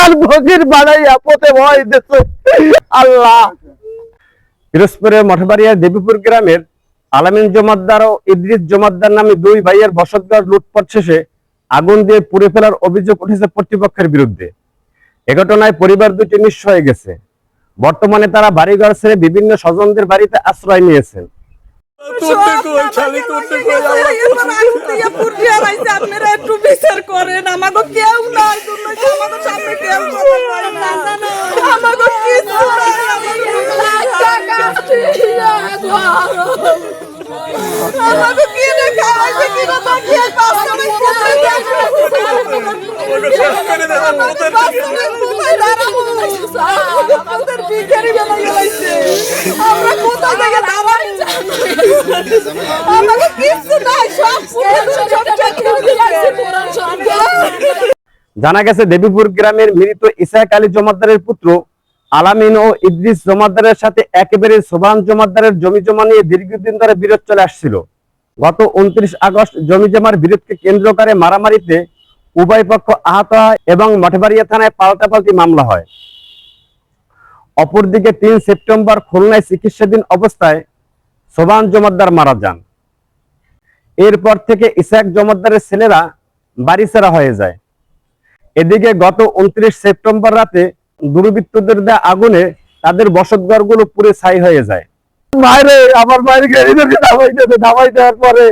আর ফকির বানাইয়া পথে ভয় দিচ্ছে আল্লাহ। পিরোজপুরের মঠবাড়িয়ার দেবীপুর গ্রামের আলামিন জমাদ্দার ও ইদ্রিস জমাদ্দার নামে দুই ভাইয়ের বসতঘর লুটপাট শেষে আগুন দিয়ে পুড়ে ফেলার অভিযোগ উঠেছে কর্তৃপক্ষের বিরুদ্ধে। এ ঘটনায় পরিবার দুটি নিঃস্ব হয়ে গেছে। বর্তমানে তারা বাড়িঘর ছেড়ে বিভিন্ন স্বজনদের বাড়িতে আশ্রয় নিয়েছেন। আপনারা একটু বিচার করেন, আমাকে কেউ নাই, সামনে কেউ আমাকে কিছু আমাকে কিনে খাওয়াইছে কি কথা কি আমাদের ভিখারি বানাই গেছে। আমরা কোথা থেকে দাঁড়াই আমাকে কিছু নাই, সব জানা গেছে দেবীপুর গ্রামের মৃত ইসাক আলী জমাদ্দারের পুত্র আলামিন ও ইদ্রিস জমাদ্দারের সাথে একেবারে সোবান জমাদ্দারের জমি জমা নিয়ে দীর্ঘদিন ধরে বিরোধ চলে আসছিল। গত 29 আগস্ট জমি জমার বিরোধকে কেন্দ্র করে মারামারিতে উভয় পক্ষ আহত হয় এবং মঠবাড়িয়া থানায় পাল্টাপাল্টি মামলা হয়। অপরদিকে 3 সেপ্টেম্বর খুলনায় চিকিৎসাধীন অবস্থায় সোবান জমাদ্দার মারা যান। এরপর থেকে ইসাক জমাদ্দারের ছেলেরা বাড়ি ছাড়া হয়ে যায়। এদিকে গত 29 সেপ্টেম্বর রাতে দুর্বৃত্তদের দেয়া আগুনে তাদের বসতঘরগুলো পুড়ে ছাই হয়ে যায়। বাইরে আমার বাইরে ধামাই দেওয়ার পরে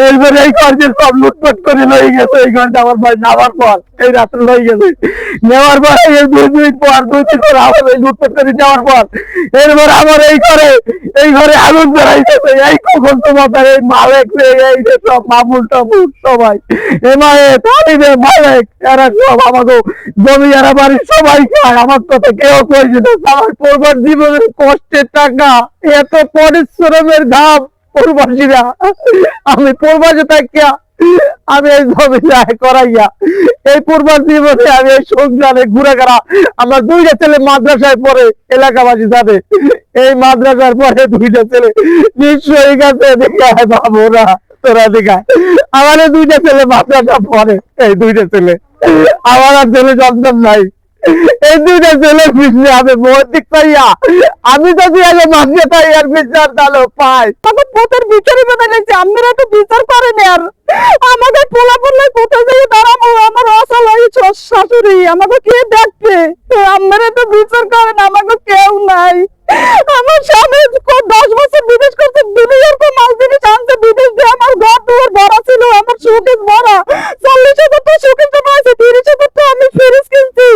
এইবারে এই ঘরকে সব লুটপাট করে লয়ে গেছে। এই ঘরটা আমার ভাই নামার পর এই রাত্রে লয়ে গেছে, নেওয়ার পরে এই 2 দিন পর 2 দিন পর আবার এই লুটপাট করে যাওয়ার পর এরপর আমার এই ঘরে আগুন ধরাইতেছে। এই কখন তোমাদের এই মালিক এই যে সব মামুল টামুল সবাই মালিক এরা সব আমাকে জমি এরা বাড়ির সবাই খায়। আমার কথা কেউ কইছে না। আমার পরিবার জীবনের কষ্টের টাকা, এত পরিশ্রমের ঘাম প্রবাসীরা, আমি প্রবাসে থাকিয়া আমি এই জমি করাইয়া এই পূর্বার জীবনে আমি এই সংসারে ঘুরে গেলা। আমার 2টা ছেলে মাদ্রাসায় পড়ে, এলাকাবাসী জানে এই মাদ্রাসার পরে 2টা ছেলে নিশ্চয়ই গেছে। দেখে বাবুরা তোরা দেখায় আমার 2টা ছেলে মাদ্রাসা পড়ে, এই 2টা ছেলে আমার আর ছেলে সন্তান নাই। এই 2টা ছেলের পিছনে আমি মৌতিক পাইয়া আমি যদি আগে মাঝে পাই আর বিচার তাহলে পাই তখন পথের বিচারই বেঁধে গেছে। আপনারা তো বিচার করেন আর আমাদের পোলা পড়লে কোথায় যাই দাঁড়াবো? আমার অসহায় শাশুড়ি আমাকে কে দেখবে? আপনারা তো বিচার করেন, আমাকে কেউ নাই। আমার স্বামী 10 বছর বিদেশ করছে, বিদেশের কোন মাল জিনিস আনছে বিদেশ দিয়ে। আমার ঘর দুয়ার ভরা ছিল, আমার শোকেস ভরা, 40,000 টাকা শোকেস জমা আছে, 30,000 টাকা আমি ফ্রিজ কিনছি।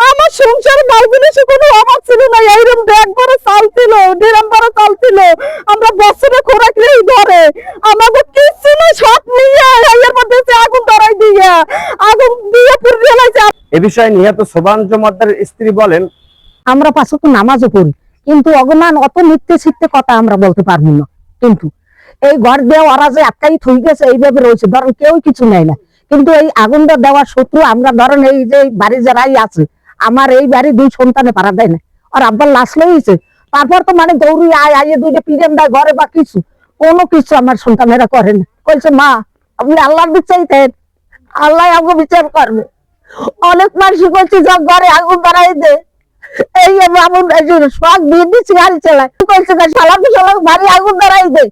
আমার সংসার মাল জিনিসে কোনো অভাব ছিল না। এইরকম ব্যাগ ভরা চাল ছিল, ড্রাম ভরা চাল ছিল, আমরা বছরে খোরাক নেই ধরে, আমাকে কিছু না সব নিয়ে এর মধ্যে আগুন ধরাই দিয়ে পুড়িয়ে ফেলাইছে। এ বিষয়ে নিহত সোবান জমাদ্দারের স্ত্রী বলেন, আমরা 5 ওয়াক্ত নামাজও পড়ি, কিন্তু অগমান অত মিথ্যে ছিটতে কথা আমরা বলতে পারবো না। কিন্তু এই ঘর দেওয়া ওরা যে আটকাই থই গেছে এইভাবে রয়েছে, ধরেন কেউ কিছু নেয় না, কিন্তু এই আগুনটা দেওয়ার শত্রু আমরা। ধরেন এই যে বাড়ি যারাই আছে, আমার এই বাড়ি 2 সন্তানে পারা দেয় না, আর আব্বার লাশ লইছে। তারপর তো মানে দৌড়ি আইয়ে 2টা পিরেন দেয় ঘরে বা কিছু, কোনো কিছু আমার সন্তানেরা করে না। কইছে মা আপনি আল্লাহর বিচার দেন, আল্লাহ আমাকে বিচার করবে। অনেক মানুষ করছে সব ঘরে আগুন ধরাই দে, এই বাবুর সব দিয়ে দিচ্ছি গাড়ি চালায়, কইছে সালাম ভারী আগুন ধরাই দে।